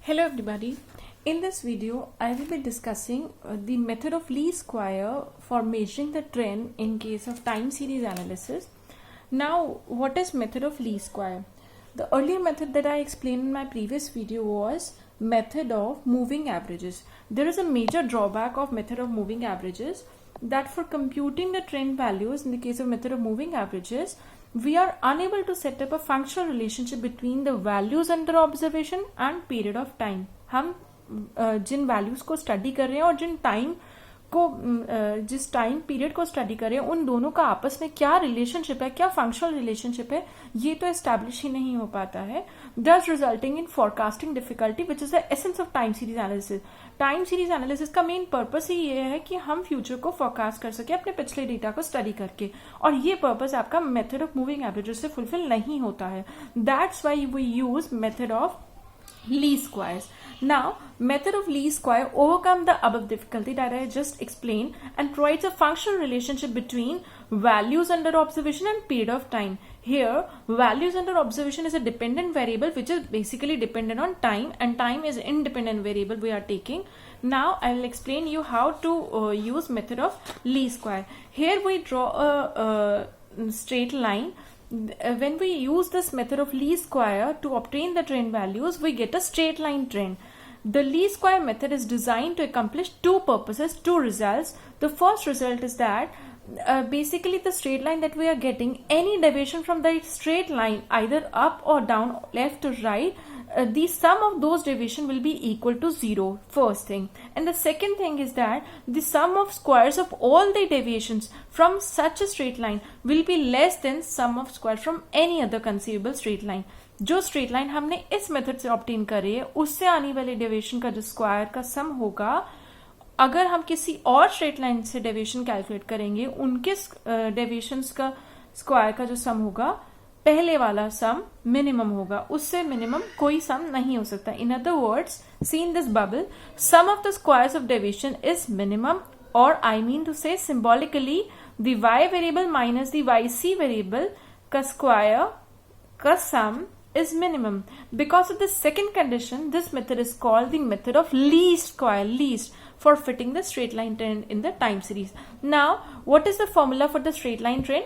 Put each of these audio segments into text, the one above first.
Hello everybody. In this video, I will be discussing the method of least square for measuring the trend in case of time series analysis. Now, what is method of least square? The earlier method that I explained in my previous video was method of moving averages. There is a major drawback of method of moving averages that for computing the trend values in the case of method of moving averages, we are unable to set up a functional relationship between the values under observation and period of time. हम जिन values को study कर रहे हैं और जिन time को जिस time period को study कर रहे हैं उन दोनों का आपस में क्या रिलेशनशिप है, क्या फंक्शनल रिलेशनशिप है, ये तो एस्टैब्लिश ही नहीं हो पाता है, thus resulting in forecasting difficulty which is the essence of time series analysis. Time series analysis का मेन पर्पस ही ये है कि हम फ्यूचर को फोरकास्ट कर सके अपने पिछले डेटा को स्टडी करके, और ये पर्पस आपका मेथड ऑफ मूविंग एवरेजेस से फुलफिल नहीं होता है. That's why we use method of least squares. Now, method of least square overcome the above difficulty that I just explained and provides a functional relationship between values under observation and period of time. Here, values under observation is a dependent variable which is basically dependent on time, and time is independent variable we are taking. Now, I will explain you how to use method of least square. Here we draw a straight line. When we use this method of least square to obtain the trend values, we get a straight line trend. The least square method is designed to accomplish two purposes, two results. The first result is that basically the straight line that we are getting, any deviation from the straight line either up or down, left or right, the sum of those deviation will be equal to 0, first thing. And the second thing is that the sum of squares of all the deviations from such a straight line will be less than sum of square from any other conceivable straight line. जो straight line हमने इस method से obtain करी है उससे आने वाले deviation का जो स्क्वायर का सम होगा, अगर हम किसी और स्ट्रेट लाइन से डेविएशन कैलकुलेट करेंगे उनके डेविएशंस का स्क्वायर का जो सम होगा, पहले वाला सम मिनिमम होगा, उससे मिनिमम कोई सम नहीं हो सकता. In other words, see in this bubble, sum of the squares of deviation is minimum, और I mean to say symbolically the y variable minus the yc variable का स्क्वायर का sum is minimum. Because of the second condition, this method is called the method of least square, least, for fitting the straight line trend in the time series. Now, what is the formula for the straight line trend?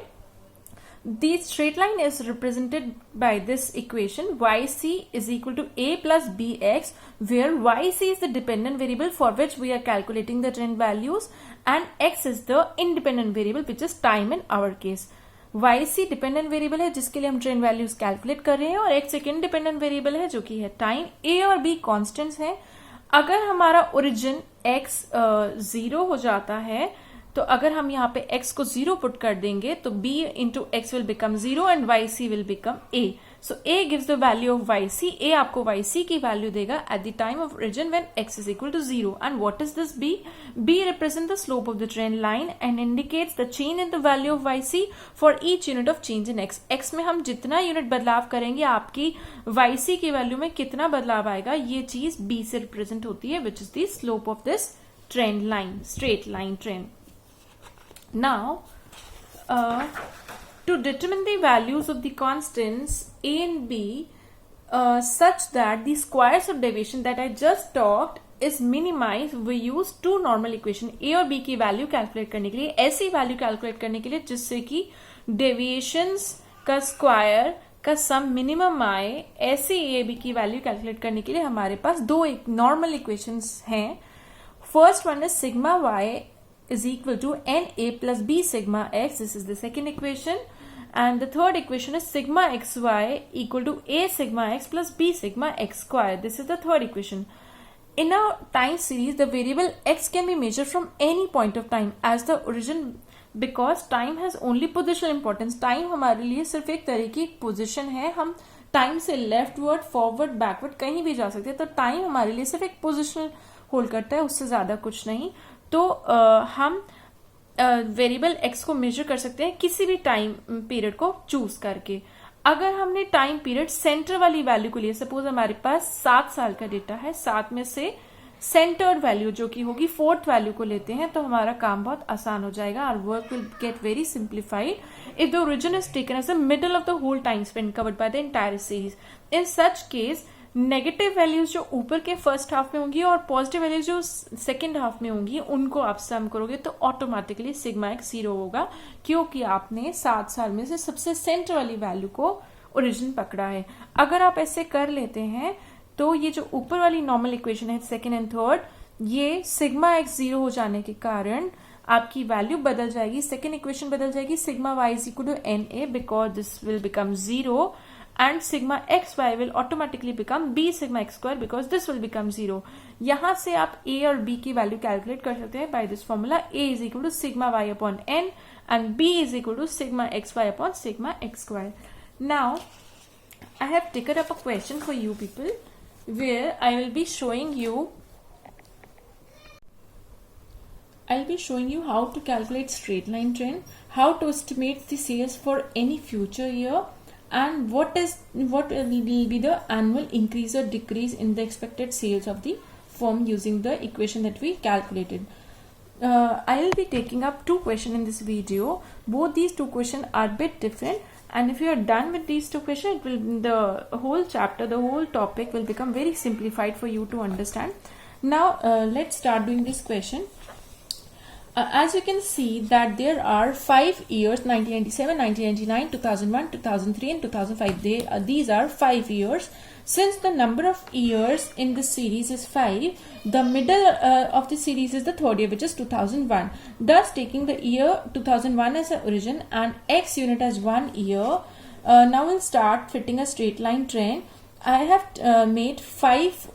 The straight line is represented by this equation, yc is equal to a plus bx, where yc is the dependent variable for which we are calculating the trend values and x is the independent variable which is time in our case. yc dependent variable है जिसके लिए हम trend values calculate कर रहे हैं, और x एक independent variable है जो कि है टाइम. a और b कांस्टेंट्स हैं. अगर हमारा ओरिजिन x 0 हो जाता है तो अगर हम यहाँ पे x को 0 पुट कर देंगे तो b into x will become 0 and yc will become a. So a gives the value of yc. a आपको yc की वैल्यू देगा at the time of origin when x is equal to 0. And what is this b? b represent the slope of the trend line and indicates the change in the value of yc for each unit of change in x. x में हम जितना unit बदलाव करेंगे आपकी yc की value में कितना बदलाव आएगा, ये चीज b से रिप्रेजेंट होती है, which is the slope of this trend line, straight line trend. Now, to determine the values of the constants a and b such that the squares of deviation that I just talked is minimized, we use two normal equation. a और b की value calculate करने के लिए, ऐसी value calculate करने के लिए जिससे कि डेविएशंस का स्क्वायर का सम मिनिमम आए, ऐसे a b की वैल्यू कैलकुलेट करने के लिए हमारे पास दो नॉर्मल इक्वेशंस हैं. First one is sigma y is equal to na plus b sigma x. This is the second equation. And the third equation is sigma xy equal to a sigma x plus b sigma x square. This is the third equation. In a time series, the variable x can be measured from any point of time as the origin, because time has only positional importance. Time हमारे लिए सिर्फ एक तरह की position है. हम time से leftward, forward, backward कहीं भी जा सकते हैं. तो टाइम हमारे लिए सिर्फ एक पोजिशनल होल्ड करता है, उससे ज्यादा कुछ नहीं. तो हम वेरिएबल x को मेजर कर सकते हैं किसी भी टाइम पीरियड को चूज करके. अगर हमने टाइम पीरियड सेंटर वाली वैल्यू को लिए, सपोज हमारे पास 7 साल का डेटा है, 7 में से सेंटर्ड वैल्यू जो कि होगी 4th वैल्यू को लेते हैं, तो हमारा काम बहुत आसान हो जाएगा. Our work will get very simplified if the origin is taken as the middle of the whole time span covered by the entire series. In such case negative values जो ऊपर के फर्स्ट हाफ में होंगी और positive values जो second half में होंगी उनको आप सम करोगे तो ऑटोमेटिकली सिग्मा एक्स 0 होगा, क्योंकि आपने 7 साल में से सबसे सेंटर वाली वैल्यू को ओरिजिन पकड़ा है। अगर आप ऐसे कर लेते हैं तो ये जो ऊपर वाली नॉर्मल इक्वेशन है सेकेंड एंड थर्ड, ये सिग्मा एक्स 0 हो जाने के कारण आपकी वैल्यू बदल जाएगी, सेकेंड इक्वेशन बदल जाएगी, sigma y is equal to n a because this will become 0 and sigma xy will automatically become b sigma x square because this will become 0. यहां से आप a और b की वैल्यू कैलकुलेट कर सकते हैं by this formula. a is equal to sigma y upon n and b is equal to sigma xy upon sigma x square. Now I have taken up a question for you people where I'll be showing you how to calculate straight line trend, how to estimate the sales for any future year, and what will be the annual increase or decrease in the expected sales of the firm using the equation that we calculated. I will be taking up 2 questions in this video. Both these 2 questions are a bit different, and if you are done with these 2 questions, the whole chapter, the whole topic will become very simplified for you to understand. Now let's start doing this question. As you can see that there are 5 years, 1997, 1999, 2001, 2003 and 2005. These are 5 years. Since the number of years in this series is 5, the middle of the series is the third year, which is 2001. Thus, taking the year 2001 as the origin and x unit as 1 year, now we'll start fitting a straight line trend. I have made 5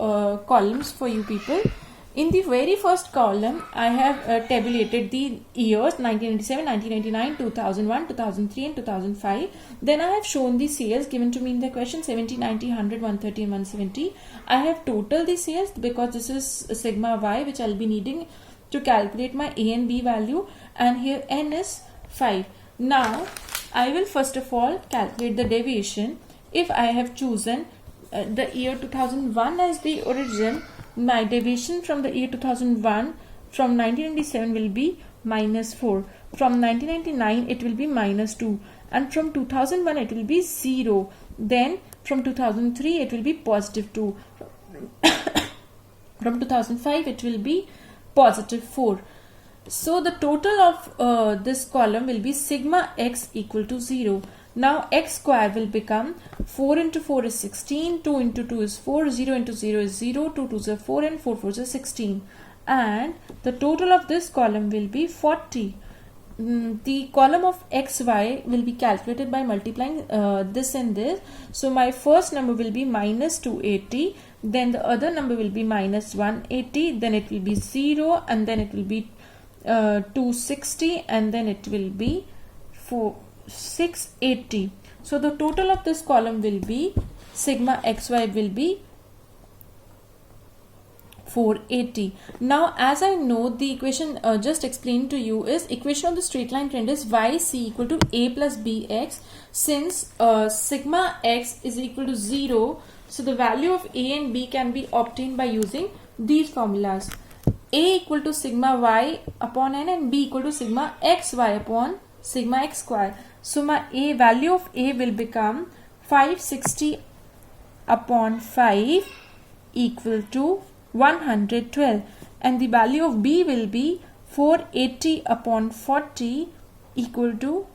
columns for you people. In the very first column, I have tabulated the years 1997, 1999, 2001, 2003 and 2005. Then I have shown the sales given to me in the question 70, 90, 100, 130 and 170. I have totaled the sales because this is sigma y which I'll be needing to calculate my A and B value, and here n is 5. Now, I will first of all calculate the deviation. If I have chosen the year 2001 as the origin, my deviation from the year 2001 from 1997 will be -4. From 1999 it will be -2, and from 2001 it will be 0. Then from 2003 it will be +2. From 2005 it will be +4. So the total of this column will be sigma x equal to 0. Now x square will become 4 into 4 is 16, 2 into 2 is 4, 0 into 0 is 0, 2 2s are 4 and 4 4s are 16. And the total of this column will be 40. The column of xy will be calculated by multiplying this and this. So my first number will be -280, then the other number will be -180, then it will be 0, and then it will be 260, and then it will be 680. So the total of this column will be sigma xy will be 480. Now as I know the equation just explained to you is equation of the straight line trend is yc equal to a plus bx. Since sigma x is equal to 0, so the value of a and b can be obtained by using these formulas. A equal to sigma y upon n and b equal to sigma xy upon sigma x square. So my value of a will become 560 upon 5 equal to 112, and the value of b will be 480 upon 40 equal to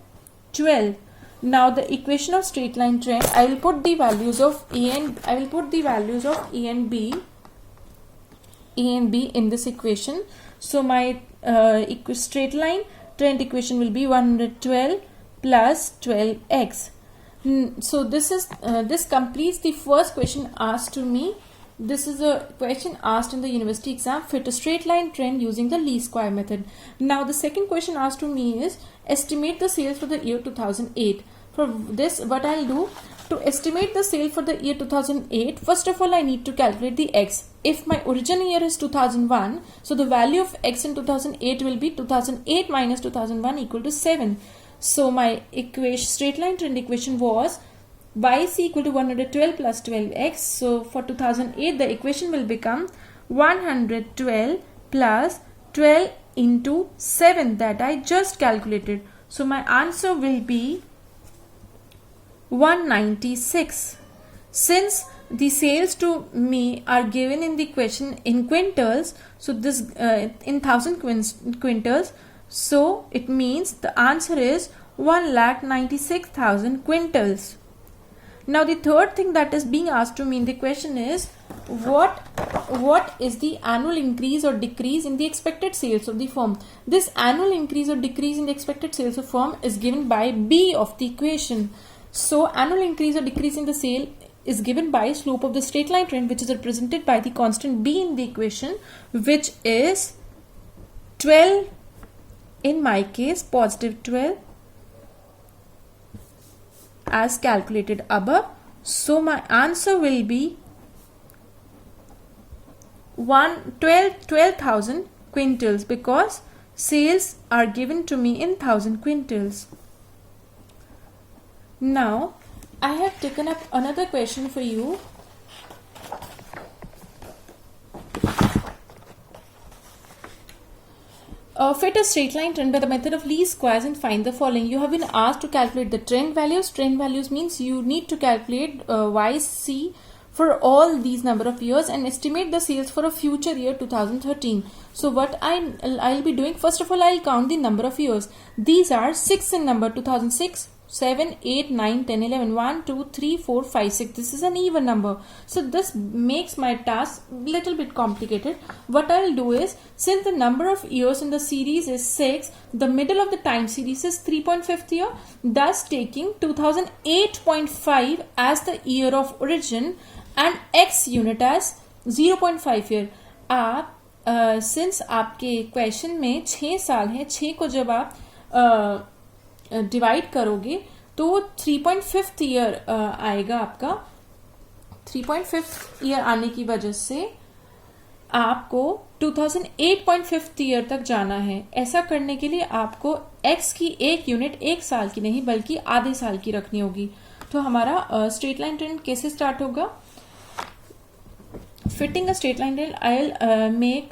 12. Now the equation of straight line trend, I will put the values of a and b in this equation. So my straight line trend equation will be 112 plus 12x. So this completes the first question asked to me. This is a question asked in the university exam. Fit a straight line trend using the least square method. Now the second question asked to me is estimate the sales for the year 2008. For this, what I'll do to estimate the sale for the year 2008, first of all I need to calculate the x. If my origin year is 2001, so the value of x in 2008 will be 2008 minus 2001 equal to 7. So my straight line trend equation was yc equal to 112 plus 12x. So for 2008 the equation will become 112 plus 12 into 7 that I just calculated. So my answer will be 196. Since the sales to me are given in the question in quintals. So this in 1000 quintals. So it means the answer is 1,96,000 quintals. Now the third thing that is being asked to me in the question is what is the annual increase or decrease in the expected sales of the firm. This annual increase or decrease in the expected sales of firm is given by B of the equation. So annual increase or decrease in the sale is given by slope of the straight line trend, which is represented by the constant B in the equation, which is 12, in my case positive 12, as calculated above. So my answer will be 12,000 quintals, because sales are given to me in 1000 quintals. Now I have taken up another question for you. Fit a straight line trend by the method of least squares and find the following. You have been asked to calculate the trend values. Trend values means you need to calculate YC for all these number of years and estimate the sales for a future year 2013. So what I'll be doing, first of all, I'll count the number of years. These are 6 in number: 2006, 7, 8, 9, 10, 11, 1, 2, 3, 4, 5, 6. This is an even number. So this makes my task little bit complicated. What I'll do is, since the number of years in the series is 6, the middle of the time series is 3.5th year, thus taking 2008.5 as the year of origin and X unit as 0.5 year. आप since आपके question में 6 साल है, 6 को जब आप divide करोगे तो 3.5th ईयर आएगा आपका. 3.5th ईयर आने की वजह से आपको 2008.5th ईयर तक जाना है. ऐसा करने के लिए आपको x की एक यूनिट 1 साल की नहीं बल्कि आधे साल की रखनी होगी. तो हमारा स्ट्रेट लाइन ट्रेंड कैसे स्टार्ट होगा? Fitting a straight line trend, I'll make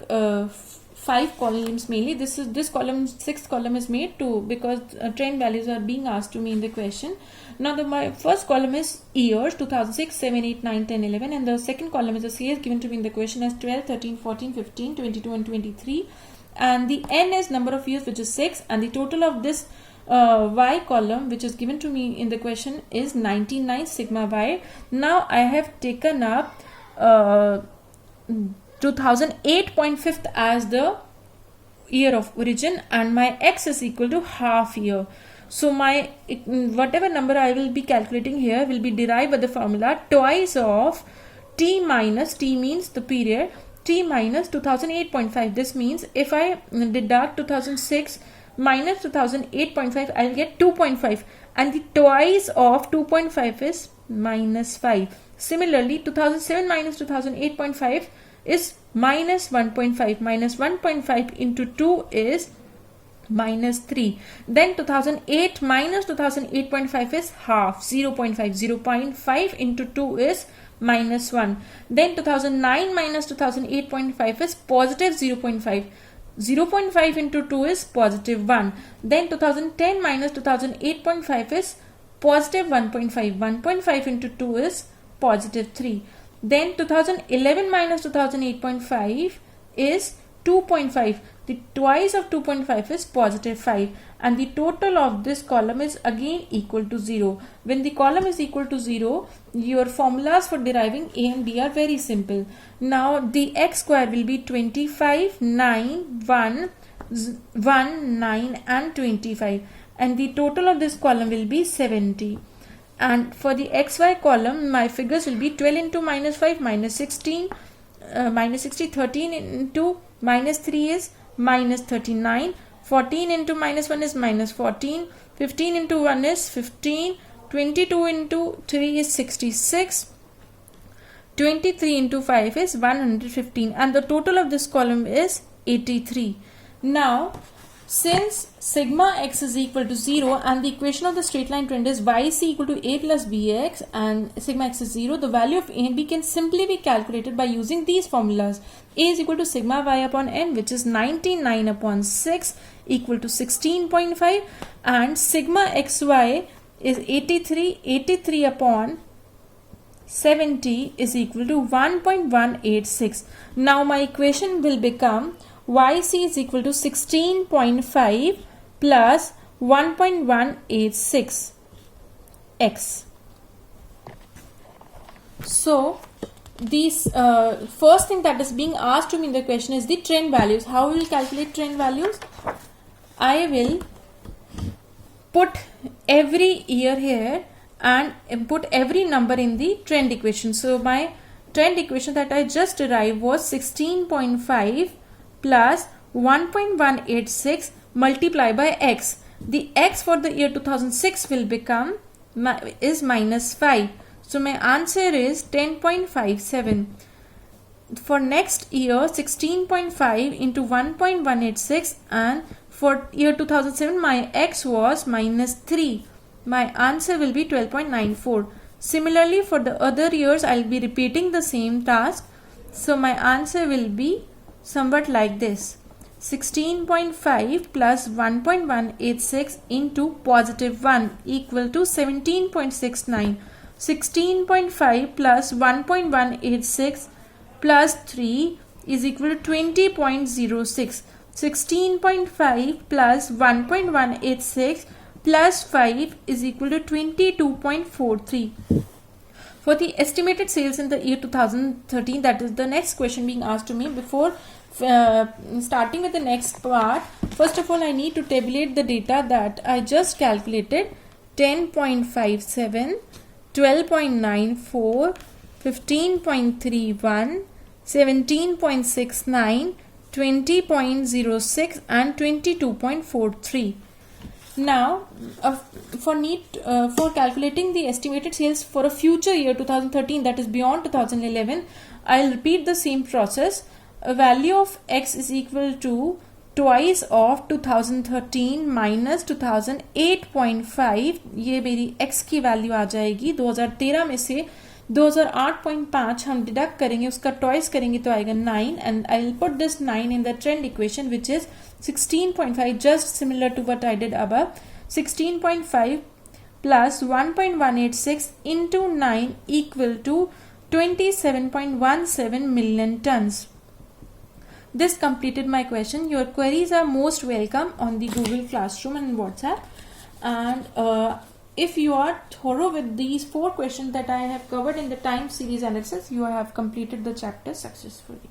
5 columns mainly. This column, 6th column is made to, because trend values are being asked to me in the question. Now my first column is years: 2006, 7, 8, 9, 10, 11, and the second column is the sales given to me in the question as 12, 13, 14, 15, 22 and 23, and the n is number of years, which is 6, and the total of this y column which is given to me in the question is 99 sigma y. Now I have taken up 2008.5th as the year of origin, and my x is equal to half year. So my whatever number I will be calculating here will be derived by the formula twice of t minus, t means the period, t minus 2008.5. This means if I deduct 2006 minus 2008.5, I will get 2.5, and the twice of 2.5 is minus 5. Similarly, 2007 minus 2008.5 is minus 1.5. Minus 1.5 into 2 is minus 3. Then 2008 minus 2008.5 is half, 0.5. 0.5 into 2 is minus 1. Then 2009 minus 2008.5 is positive 0.5. 0.5 into 2 is positive 1. Then 2010 minus 2008.5 is positive 1.5. 1.5 into 2 is positive 3. Then 2011 minus 2008.5 is 2.5. The twice of 2.5 is positive 5, and the total of this column is again equal to 0. When the column is equal to 0, your formulas for deriving A and B are very simple. Now the x square will be 25, 9, 1, 9 and 25, and the total of this column will be 70. And for the xy column, my figures will be 12 into minus 5 minus 16, minus 60, 13 into minus 3 is minus 39, 14 into minus 1 is minus 14, 15 into 1 is 15, 22 into 3 is 66, 23 into 5 is 115, and the total of this column is 83. Now since sigma x is equal to 0 and the equation of the straight line trend is yc equal to a plus bx and sigma x is 0, the value of a and b can simply be calculated by using these formulas. A is equal to sigma y upon n, which is 99 upon 6 equal to 16.5, and sigma xy is 83 upon 70 is equal to 1.186. Now my equation will become YC is equal to 16.5 plus 1.186 X. So these first thing that is being asked to me in the question is the trend values. How will calculate trend values? I will put every year here and put every number in the trend equation. So my trend equation that I just derived was 16.5 plus 1.186 multiplied by X. The X for the year 2006 will become is minus 5. So my answer is 10.57. For next year 16.5 into 1.186, and for year 2007 my X was minus 3. My answer will be 12.94. Similarly for the other years I will be repeating the same task. So my answer will be somewhat like this. 16.5 plus 1.186 into positive 1 equal to 17.69. 16.5 plus 1.186 plus 3 is equal to 20.06. 16.5 plus 1.186 plus 5 is equal to 22.43. For the estimated sales in the year 2013, that is the next question being asked to me. Before starting with the next part, first of all I need to tabulate the data that I just calculated. 10.57, 12.94, 15.31, 17.69, 20.06 and 22.43. Now for calculating the estimated sales for a future year 2013, that is beyond 2011, I'll repeat the same process. A value of X is equal to twice of 2013 minus 2008.5. ये मेरी X की value आ जाएगी. 2013 में से 2008.5 हम deduct करेंगे, उसका twice करेंगे तो आएगा 9, and I will put this 9 in the trend equation which is 16.5, just similar to what I did above. 16.5 plus 1.186 into 9 equal to 27.17 million tons. This completed my question. Your queries are most welcome on the Google Classroom and WhatsApp. And if you are thorough with these 4 questions that I have covered in the time series analysis, you have completed the chapter successfully.